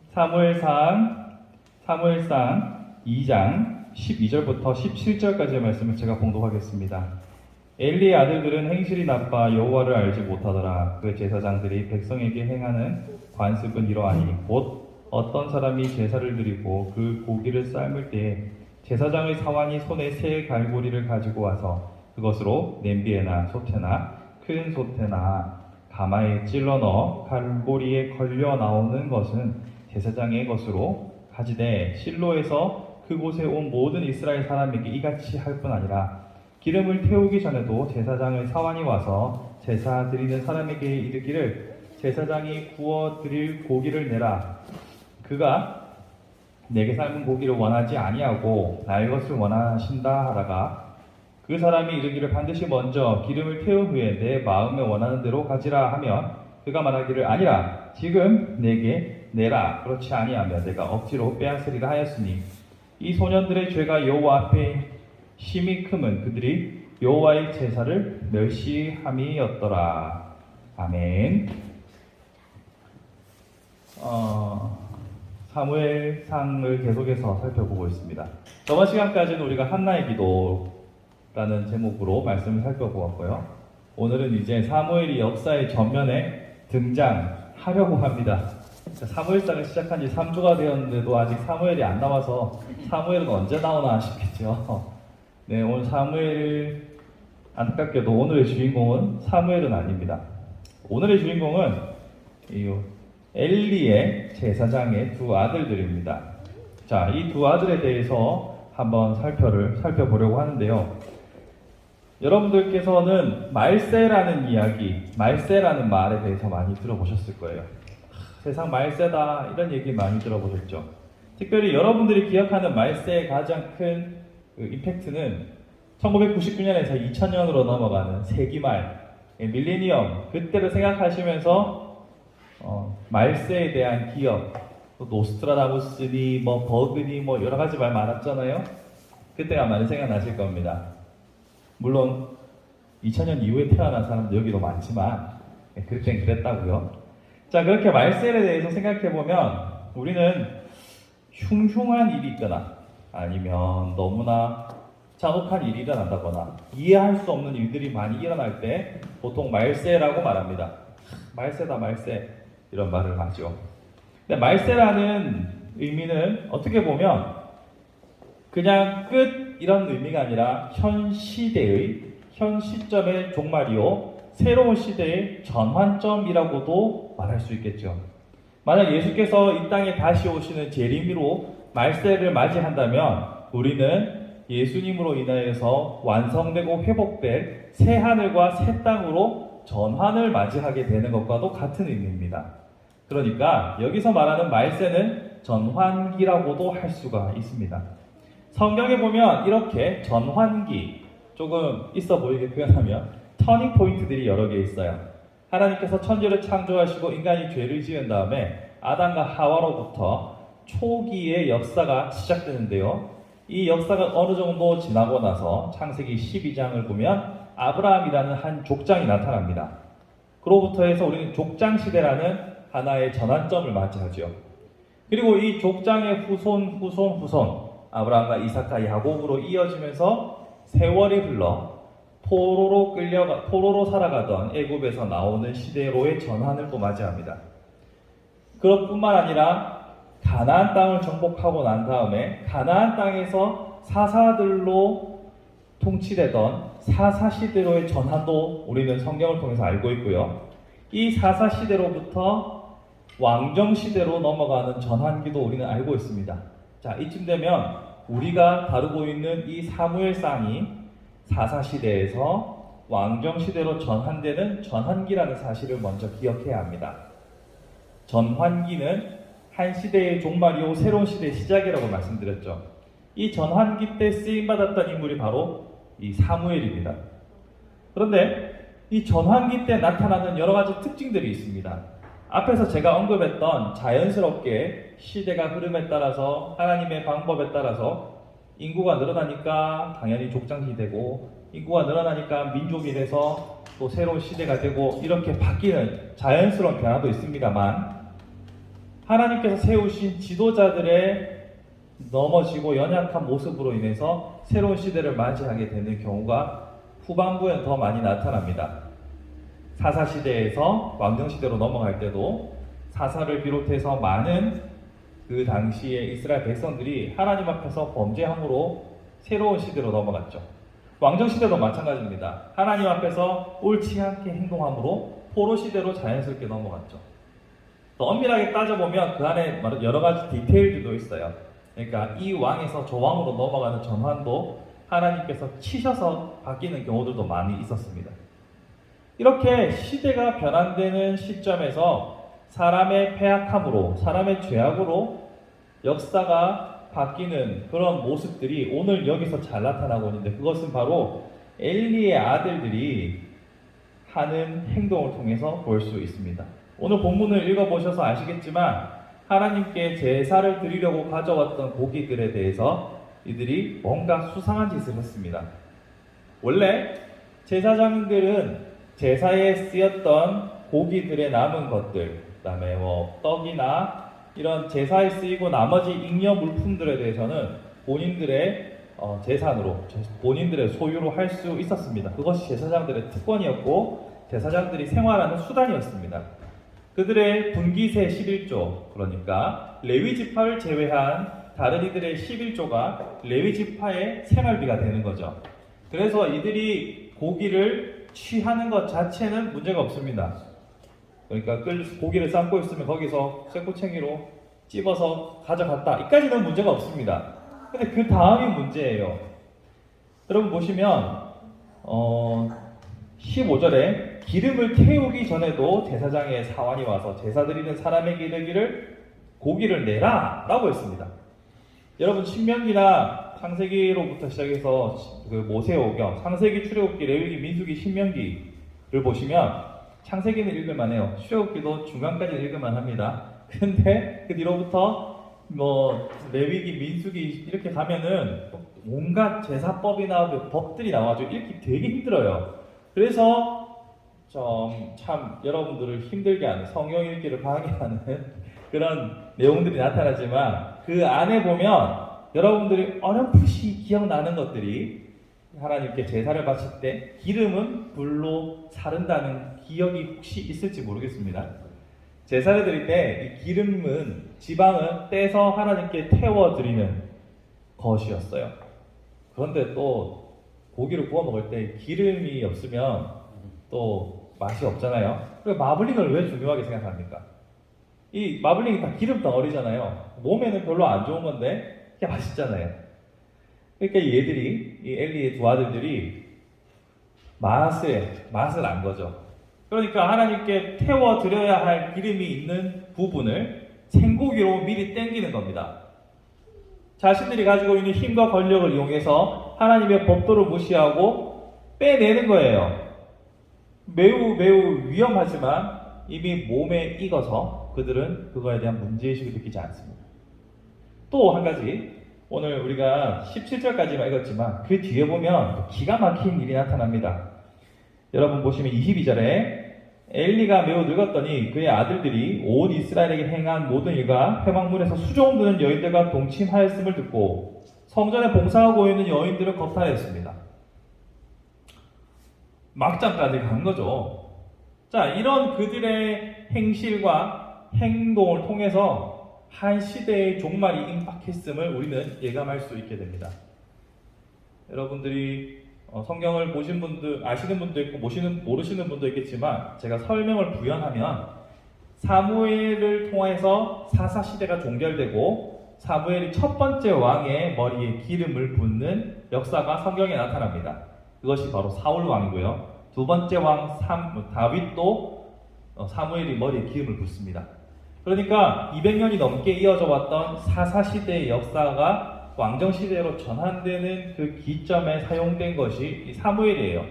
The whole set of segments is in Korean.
사무엘상 2장 12절부터 17절까지의 말씀을 제가 봉독하겠습니다. 엘리의 아들들은 행실이 나빠 여호와를 알지 못하더라. 그 제사장들이 백성에게 행하는 관습은 이러하니 곧 어떤 사람이 제사를 드리고 그 고기를 삶을 때에 제사장의 사환이 손에 새 갈고리를 가지고 와서 그것으로 냄비에나 솥에나 큰 솥에나 가마에 찔러 넣어 갈고리에 걸려 나오는 것은 제사장의 것으로 가지되 실로에서 그곳에 온 모든 이스라엘 사람에게 이같이 할 뿐 아니라 기름을 태우기 전에도 제사장의 사환이 와서 제사 드리는 사람에게 이르기를 제사장이 구워 드릴 고기를 내라. 그가 내게 삶은 고기를 원하지 아니하고 나의 것을 원하신다 하다가 그 사람이 이르기를 반드시 먼저 기름을 태운 후에 내 마음에 원하는 대로 가지라 하면 그가 말하기를 아니라 지금 내게 내라. 그렇지 아니하면 내가 억지로 빼앗으리라 하였으니 이 소년들의 죄가 여호와 앞에 심히 크면 그들이 여호와의 제사를 멸시함이었더라. 아멘. 사무엘상을 계속해서 살펴보고 있습니다. 저번 시간까지는 우리가 한나의 기도라는 제목으로 말씀을 살펴보았고요. 오늘은 이제 사무엘이 역사의 전면에 등장하려고 합니다. 사무엘상을 시작한 지 3주가 되었는데도 아직 사무엘이 안 나와서 사무엘은 언제 나오나 싶겠죠. 네, 오늘 사무엘, 안타깝게도 오늘의 주인공은 사무엘은 아닙니다. 오늘의 주인공은 엘리의 제사장의 두 아들들입니다. 자, 이 두 아들에 대해서 한번 살펴보려고 하는데요. 여러분들께서는 말세라는 이야기, 말세라는 말에 대해서 많이 들어보셨을 거예요. 세상 말세다 이런 얘기 많이 들어보셨죠. 특별히 여러분들이 기억하는 말세의 가장 큰 임팩트는 1999년에서 2000년으로 넘어가는 세기말, 밀레니엄, 그때를 생각하시면서 말세에 대한 기억, 노스트라다무스니 버그니 여러 가지 말 많았잖아요. 그때가 많이 생각나실 겁니다. 물론 2000년 이후에 태어난 사람도 여기도 많지만 그땐 그랬다고요. 자, 그렇게 말세에 대해서 생각해보면 우리는 흉흉한 일이 있거나 아니면 너무나 잔혹한 일이 일어난다거나 이해할 수 없는 일들이 많이 일어날 때 보통 말세라고 말합니다. 말세다 말세 이런 말을 하죠. 근데 말세라는 의미는 어떻게 보면 그냥 끝 이런 의미가 아니라 현 시대의 현 시점의 종말이요 새로운 시대의 전환점이라고도 말할 수 있겠죠. 만약 예수께서 이 땅에 다시 오시는 재림으로 말세를 맞이한다면 우리는 예수님으로 인하여서 완성되고 회복될 새 하늘과 새 땅으로 전환을 맞이하게 되는 것과도 같은 의미입니다. 그러니까 여기서 말하는 말세는 전환기라고도 할 수가 있습니다. 성경에 보면 이렇게 전환기, 조금 있어 보이게 표현하면 터닝 포인트들이 여러 개 있어요. 하나님께서 천지를 창조하시고 인간이 죄를 지은 다음에 아담과 하와로부터 초기의 역사가 시작되는데요. 이 역사가 어느 정도 지나고 나서 창세기 12장을 보면 아브라함이라는 한 족장이 나타납니다. 그로부터 해서 우리는 족장시대라는 하나의 전환점을 맞이하죠. 그리고 이 족장의 후손 아브라함과 이삭과 야곱으로 이어지면서 세월이 흘러 포로로 살아가던 애굽에서 나오는 시대로의 전환을 또 맞이합니다. 그것뿐만 아니라 가나안 땅을 정복하고 난 다음에 가나안 땅에서 사사들로 통치되던 사사시대로의 전환도 우리는 성경을 통해서 알고 있고요. 이 사사시대로부터 왕정시대로 넘어가는 전환기도 우리는 알고 있습니다. 자, 이쯤 되면 우리가 다루고 있는 이 사무엘상이 사사시대에서 왕정시대로 전환되는 전환기라는 사실을 먼저 기억해야 합니다. 전환기는 한 시대의 종말이요 새로운 시대의 시작이라고 말씀드렸죠. 이 전환기 때 쓰임받았던 인물이 바로 이 사무엘입니다. 그런데 이 전환기 때 나타나는 여러 가지 특징들이 있습니다. 앞에서 제가 언급했던 자연스럽게 시대가 흐름에 따라서 하나님의 방법에 따라서 인구가 늘어나니까 당연히 족장시대고 인구가 늘어나니까 민족이 돼서 또 새로운 시대가 되고 이렇게 바뀌는 자연스러운 변화도 있습니다만 하나님께서 세우신 지도자들의 넘어지고 연약한 모습으로 인해서 새로운 시대를 맞이하게 되는 경우가 후반부엔 더 많이 나타납니다. 사사시대에서 왕정시대로 넘어갈 때도 사사를 비롯해서 많은 그 당시에 이스라엘 백성들이 하나님 앞에서 범죄함으로 새로운 시대로 넘어갔죠. 왕정시대도 마찬가지입니다. 하나님 앞에서 옳지 않게 행동함으로 포로시대로 자연스럽게 넘어갔죠. 더 엄밀하게 따져보면 그 안에 여러 가지 디테일들도 있어요. 그러니까 이 왕에서 저 왕으로 넘어가는 전환도 하나님께서 치셔서 바뀌는 경우들도 많이 있었습니다. 이렇게 시대가 변환되는 시점에서 사람의 패악함으로, 사람의 죄악으로 역사가 바뀌는 그런 모습들이 오늘 여기서 잘 나타나고 있는데, 그것은 바로 엘리의 아들들이 하는 행동을 통해서 볼 수 있습니다. 오늘 본문을 읽어보셔서 아시겠지만 하나님께 제사를 드리려고 가져왔던 고기들에 대해서 이들이 뭔가 수상한 짓을 했습니다. 원래 제사장들은 제사에 쓰였던 고기들의 남은 것들, 그 다음에 떡이나 이런 제사에 쓰이고 나머지 잉여 물품들에 대해서는 본인들의 재산으로, 본인들의 소유로 할 수 있었습니다. 그것이 제사장들의 특권이었고 제사장들이 생활하는 수단이었습니다. 그들의 분기세 11조, 그러니까 레위지파를 제외한 다른 이들의 11조가 레위지파의 생활비가 되는 거죠. 그래서 이들이 고기를 취하는 것 자체는 문제가 없습니다. 그러니까 고기를 삶고 있으면 거기서 쇠꼬챙이로 찝어서 가져갔다, 이까지는 문제가 없습니다. 근데 그 다음이 문제예요. 여러분 보시면 15절에 기름을 태우기 전에도 제사장의 사환이 와서 제사 드리는 사람에게 이르기를 고기를 내라 라고 했습니다. 여러분 신명기나 창세기로부터 시작해서 그 모세오경, 창세기, 출애굽기, 레위기, 민수기, 신명기를 보시면 창세기는 읽을만해요. 출애굽기도 중간까지 읽을만합니다. 근데 그 뒤로부터 레위기, 민수기 이렇게 가면은 온갖 제사법이나 법들이 나와가지고 읽기 되게 힘들어요. 그래서 참 여러분들을 힘들게 하는, 성경 읽기를 방해하는 그런 내용들이 나타나지만 그 안에 보면 여러분들이 어렴풋이 기억나는 것들이, 하나님께 제사를 바칠 때 기름은 불로 사른다는 기억이 혹시 있을지 모르겠습니다. 제사를 드릴 때 이 기름은, 지방은 떼서 하나님께 태워드리는 것이었어요. 그런데 또 고기를 구워 먹을 때 기름이 없으면 또 맛이 없잖아요. 그리고 마블링을 왜 중요하게 생각합니까? 이 마블링이 다 기름 덩어리잖아요. 몸에는 별로 안 좋은 건데 그게 맛있잖아요. 그러니까 얘들이, 이 엘리의 두 아들들이 맛을 안 거죠. 그러니까 하나님께 태워드려야 할 기름이 있는 부분을 생고기로 미리 땡기는 겁니다. 자신들이 가지고 있는 힘과 권력을 이용해서 하나님의 법도를 무시하고 빼내는 거예요. 매우 위험하지만 이미 몸에 익어서 그들은 그거에 대한 문제의식을 느끼지 않습니다. 또 한 가지, 오늘 우리가 17절까지만 읽었지만 그 뒤에 보면 기가 막힌 일이 나타납니다. 여러분 보시면 22절에 엘리가 매우 늙었더니 그의 아들들이 온 이스라엘에게 행한 모든 일과 회막문에서 수종 드는 여인들과 동침하였음을 듣고 성전에 봉사하고 있는 여인들을 겁탈했습니다. 막장까지 간 거죠. 자, 이런 그들의 행실과 행동을 통해서 한 시대의 종말이 임박했음을 우리는 예감할 수 있게 됩니다. 여러분들이 성경을 보신 분들, 아시는 분도 있고 모르시는 분도 있겠지만 제가 설명을 부연하면 사무엘을 통해서 사사시대가 종결되고 사무엘이 첫 번째 왕의 머리에 기름을 붓는 역사가 성경에 나타납니다. 그것이 바로 사울 왕이고요. 두 번째 왕 다윗도 사무엘이 머리에 기름을 붓습니다. 그러니까 200년이 넘게 이어져 왔던 사사시대의 역사가 왕정시대로 전환되는 그 기점에 사용된 것이 이 사무엘이에요.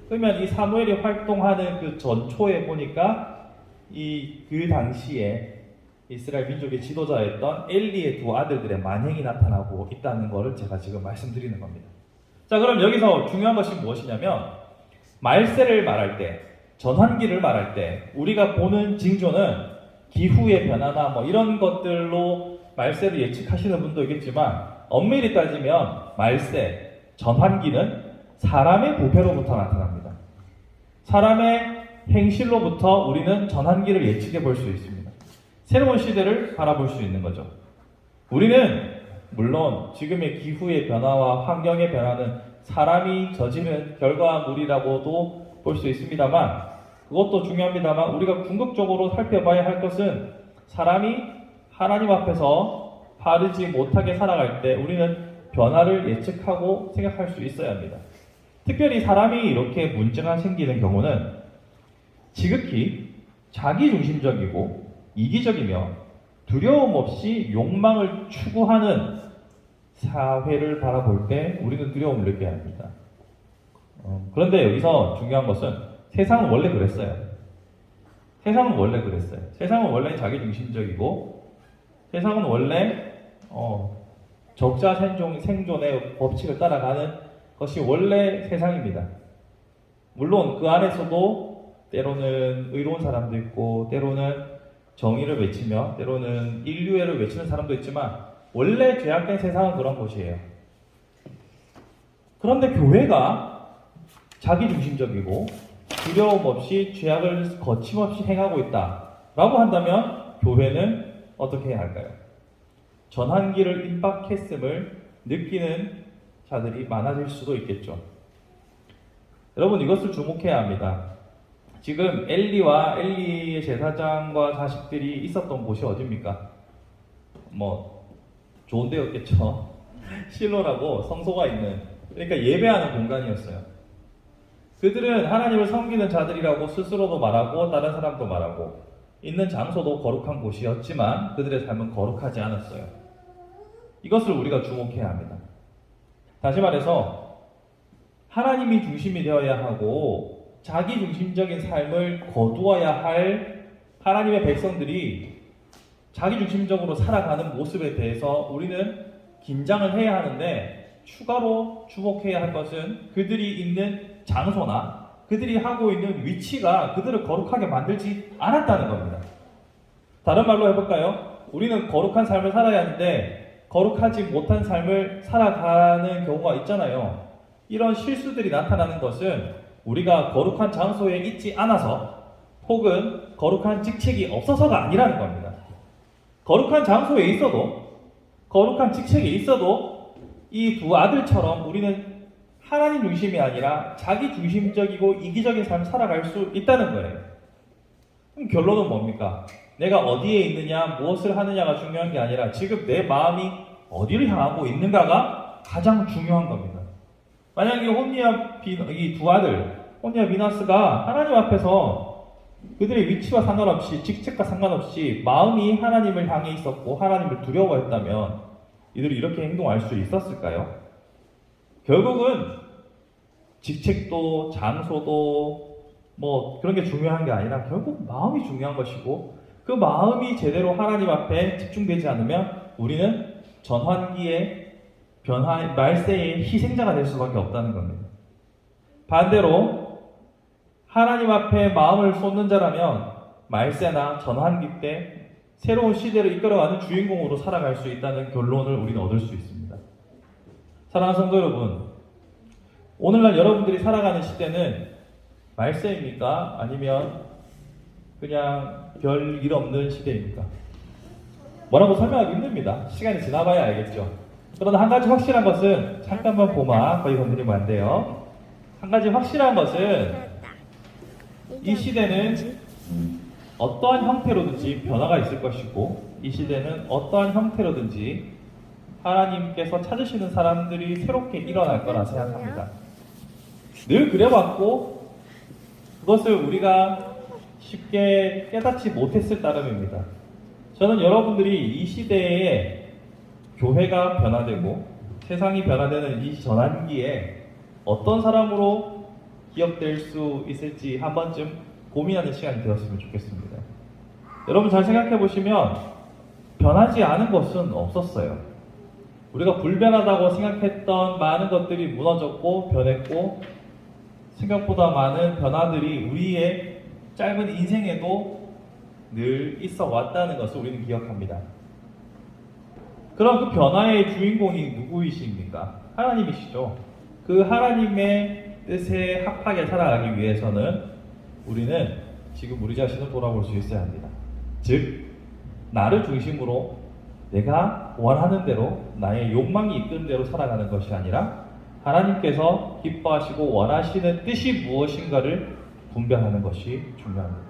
그러면 이 사무엘이 활동하는 그 전초에 보니까 그 당시에 이스라엘 민족의 지도자였던 엘리의 두 아들들의 만행이 나타나고 있다는 것을 제가 지금 말씀드리는 겁니다. 자, 그럼 여기서 중요한 것이 무엇이냐면 말세를 말할 때, 전환기를 말할 때 우리가 보는 징조는 기후의 변화나 뭐 이런 것들로 말세를 예측하시는 분도 있겠지만 엄밀히 따지면 말세, 전환기는 사람의 부패로부터 나타납니다. 사람의 행실로부터 우리는 전환기를 예측해 볼 수 있습니다. 새로운 시대를 바라볼 수 있는 거죠. 우리는 물론 지금의 기후의 변화와 환경의 변화는 사람이 저지른 결과물이라고도 볼 수 있습니다만, 그것도 중요합니다만 우리가 궁극적으로 살펴봐야 할 것은 사람이 하나님 앞에서 바르지 못하게 살아갈 때 우리는 변화를 예측하고 생각할 수 있어야 합니다. 특별히 사람이 이렇게 문제가 생기는 경우는 지극히 자기중심적이고 이기적이며 두려움 없이 욕망을 추구하는 사회를 바라볼 때 우리는 두려움을 느껴야 합니다. 그런데 여기서 중요한 것은 세상은 원래 그랬어요. 세상은 원래 그랬어요. 세상은 원래 자기중심적이고 세상은 원래 적자 생존의 법칙을 따라가는 것이 원래 세상입니다. 물론 그 안에서도 때로는 의로운 사람도 있고 때로는 정의를 외치며 때로는 인류애를 외치는 사람도 있지만 원래 죄악된 세상은 그런 곳이에요. 그런데 교회가 자기중심적이고 두려움 없이 죄악을 거침없이 행하고 있다라고 한다면 교회는 어떻게 해야 할까요? 전환기를 임박했음을 느끼는 자들이 많아질 수도 있겠죠. 여러분 이것을 주목해야 합니다. 지금 엘리와 엘리의 제사장과 자식들이 있었던 곳이 어디입니까? 뭐 좋은 데였겠죠. 실로라고 성소가 있는, 그러니까 예배하는 공간이었어요. 그들은 하나님을 섬기는 자들이라고 스스로도 말하고 다른 사람도 말하고 있는 장소도 거룩한 곳이었지만 그들의 삶은 거룩하지 않았어요. 이것을 우리가 주목해야 합니다. 다시 말해서 하나님이 중심이 되어야 하고 자기 중심적인 삶을 거두어야 할 하나님의 백성들이 자기 중심적으로 살아가는 모습에 대해서 우리는 긴장을 해야 하는데, 추가로 주목해야 할 것은 그들이 있는 장소나 그들이 하고 있는 위치가 그들을 거룩하게 만들지 않았다는 겁니다. 다른 말로 해볼까요? 우리는 거룩한 삶을 살아야 하는데 거룩하지 못한 삶을 살아가는 경우가 있잖아요. 이런 실수들이 나타나는 것은 우리가 거룩한 장소에 있지 않아서 혹은 거룩한 직책이 없어서가 아니라는 겁니다. 거룩한 장소에 있어도, 거룩한 직책에 있어도 이 두 아들처럼 우리는 하나님 중심이 아니라 자기 중심적이고 이기적인 삶을 살아갈 수 있다는 거예요. 그럼 결론은 뭡니까? 내가 어디에 있느냐, 무엇을 하느냐가 중요한 게 아니라 지금 내 마음이 어디를 향하고 있는가가 가장 중요한 겁니다. 만약에 이 두 아들, 혼니와 비나스가 하나님 앞에서 그들의 위치와 상관없이, 직책과 상관없이 마음이 하나님을 향해 있었고 하나님을 두려워했다면 이들이 이렇게 행동할 수 있었을까요? 결국은 직책도 장소도 뭐 그런 게 중요한 게 아니라 결국 마음이 중요한 것이고, 그 마음이 제대로 하나님 앞에 집중되지 않으면 우리는 전환기의 말세의 희생자가 될 수밖에 없다는 겁니다. 반대로 하나님 앞에 마음을 쏟는 자라면 말세나 전환기 때 새로운 시대를 이끌어가는 주인공으로 살아갈 수 있다는 결론을 우리는 얻을 수 있습니다. 사랑하는 성도 여러분, 오늘날 여러분들이 살아가는 시대는 말세입니까? 아니면 그냥 별 일 없는 시대입니까? 뭐라고 설명하기 힘듭니다. 시간이 지나봐야 알겠죠. 그러나 한 가지 확실한 것은, 잠깐만 보마 거의 건드리면 안 돼요. 한 가지 확실한 것은 이 시대는 어떠한 형태로든지 변화가 있을 것이고, 이 시대는 어떠한 형태로든지 하나님께서 찾으시는 사람들이 새롭게 일어날 거라 생각합니다. 늘 그래왔고 그것을 우리가 쉽게 깨닫지 못했을 따름입니다. 저는 여러분들이 이 시대에 교회가 변화되고 세상이 변화되는 이 전환기에 어떤 사람으로 기억될 수 있을지 한 번쯤 고민하는 시간이 되었으면 좋겠습니다. 여러분 잘 생각해 보시면 변하지 않은 것은 없었어요. 우리가 불변하다고 생각했던 많은 것들이 무너졌고 변했고, 생각보다 많은 변화들이 우리의 짧은 인생에도 늘 있어 왔다는 것을 우리는 기억합니다. 그럼 그 변화의 주인공이 누구이십니까? 하나님이시죠. 그 하나님의 뜻에 합하게 살아가기 위해서는 우리는 지금 우리 자신을 돌아볼 수 있어야 합니다. 즉, 나를 중심으로 내가 원하는 대로 나의 욕망이 이끄는 대로 살아가는 것이 아니라 하나님께서 기뻐하시고 원하시는 뜻이 무엇인가를 분별하는 것이 중요합니다.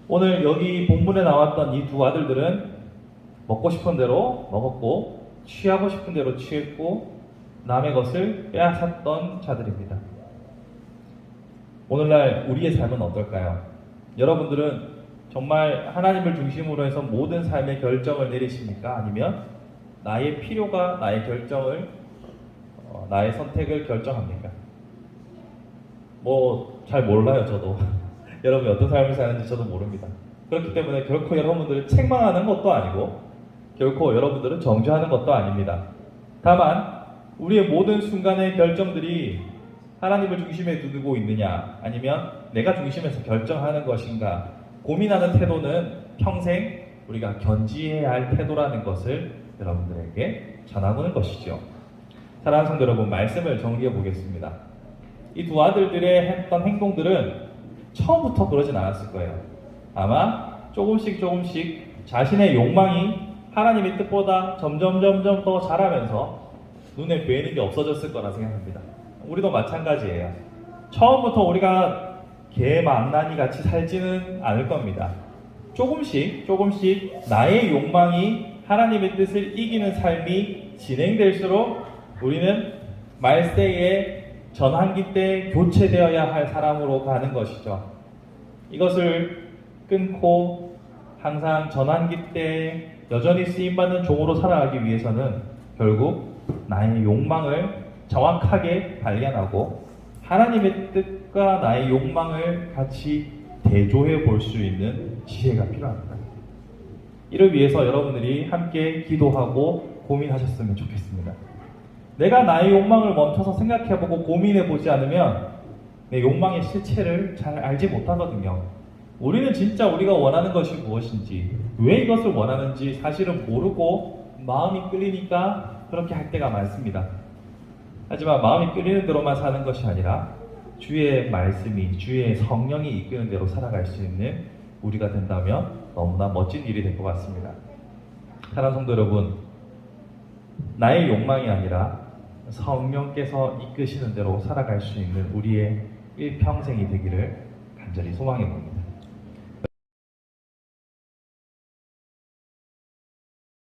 오늘 여기 본문에 나왔던 이 두 아들들은 먹고 싶은 대로 먹었고 취하고 싶은 대로 취했고 남의 것을 빼앗았던 자들입니다. 오늘날 우리의 삶은 어떨까요? 여러분들은 정말 하나님을 중심으로 해서 모든 삶의 결정을 내리십니까? 아니면 나의 필요가 나의 결정을 나의 선택을 결정합니까? 잘 몰라요, 저도. 여러분이 어떤 삶을 사는지 저도 모릅니다. 그렇기 때문에 결코 여러분들을 책망하는 것도 아니고 결코 여러분들을 정죄하는 것도 아닙니다. 다만 우리의 모든 순간의 결정들이 하나님을 중심에 두고 있느냐 아니면 내가 중심에서 결정하는 것인가 고민하는 태도는 평생 우리가 견지해야 할 태도라는 것을 여러분들에게 전하고는 것이죠. 사랑하는 성도 여러분, 말씀을 정리해 보겠습니다. 이 두 아들들의 했던 행동들은 처음부터 그러진 않았을 거예요. 아마 조금씩 자신의 욕망이 하나님의 뜻보다 점점 더 자라면서 눈에 보이는 게 없어졌을 거라 생각합니다. 우리도 마찬가지예요. 처음부터 우리가 개망나니 같이 살지는 않을 겁니다. 조금씩 나의 욕망이 하나님의 뜻을 이기는 삶이 진행될수록 우리는 말세에 전환기 때 교체되어야 할 사람으로 가는 것이죠. 이것을 끊고 항상 전환기 때 여전히 쓰임받는 종으로 살아가기 위해서는 결국 나의 욕망을 정확하게 발견하고 하나님의 뜻과 나의 욕망을 같이 대조해 볼 수 있는 지혜가 필요합니다. 이를 위해서 여러분들이 함께 기도하고 고민하셨으면 좋겠습니다. 내가 나의 욕망을 멈춰서 생각해보고 고민해보지 않으면 내 욕망의 실체를 잘 알지 못하거든요. 우리는 진짜 우리가 원하는 것이 무엇인지, 왜 이것을 원하는지 사실은 모르고 마음이 끌리니까 그렇게 할 때가 많습니다. 하지만 마음이 끌리는 대로만 사는 것이 아니라 주의 말씀이, 주의 성령이 이끄는 대로 살아갈 수 있는 우리가 된다면 너무나 멋진 일이 될 것 같습니다. 사랑하는 성도 여러분, 나의 욕망이 아니라 성령께서 이끄시는 대로 살아갈 수 있는 우리의 일평생이 되기를 간절히 소망해 봅니다.